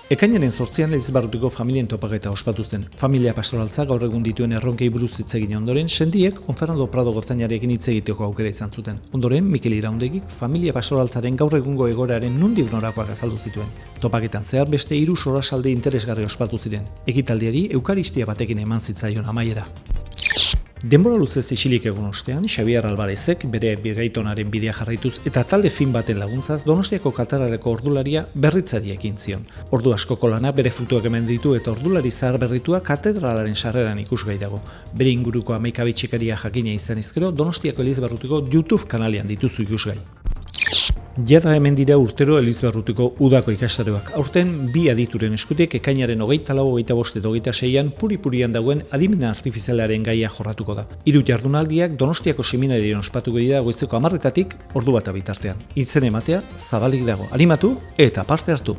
Ekainaren 8an Elizbarrutiko familien topaketa ospatu zen. Familia pastoraltza gaur egun dituen erronkei buruz hitz egin ondoren, sendiek Onferrando Prado gotzainarekin hitz egiteko aukera izan zuten. Ondoren, Mikel Iraundegik familia pastoraltzaren gaur egungo egoeraren nondik norakoak azaldu zituen. Topaketan zehar beste 3 solasaldi interesgarri ospatu ziren. Ekitaldiari eukaristia batekin eman zitzaion amaiera. Denbora luzez isilik egon ostean, Xabier Alvarezek bere biraitonaren bidea jarraituz eta talde fin baten laguntzaz Donostiako Katedraleko ordularia berritzari ekin zion. Ordu askoko lana bere frutuak eman ditu eta ordulari zahar berritua katedralaren sarreran ikusgai dago. Bere inguruko hamaika bitxikaria jakina izan ezkero Donostiako Elizbarrutiko YouTube kanalean dituzu ikusgai. Jada hemen dira urtero Elizbarrutiko udako ikastaroak. Aurten 2 adituren eskutik ekainaren 24, 25 eta 26an puri-purian dagoen adimena artifizialaren gaia jorratuko da. 3 jardunaldiak Donostiako seminarioan ospatuko dira goizeko 10:00 ordu bata bitartean. Izen ematea zabalik dago. Animatu eta parte hartu!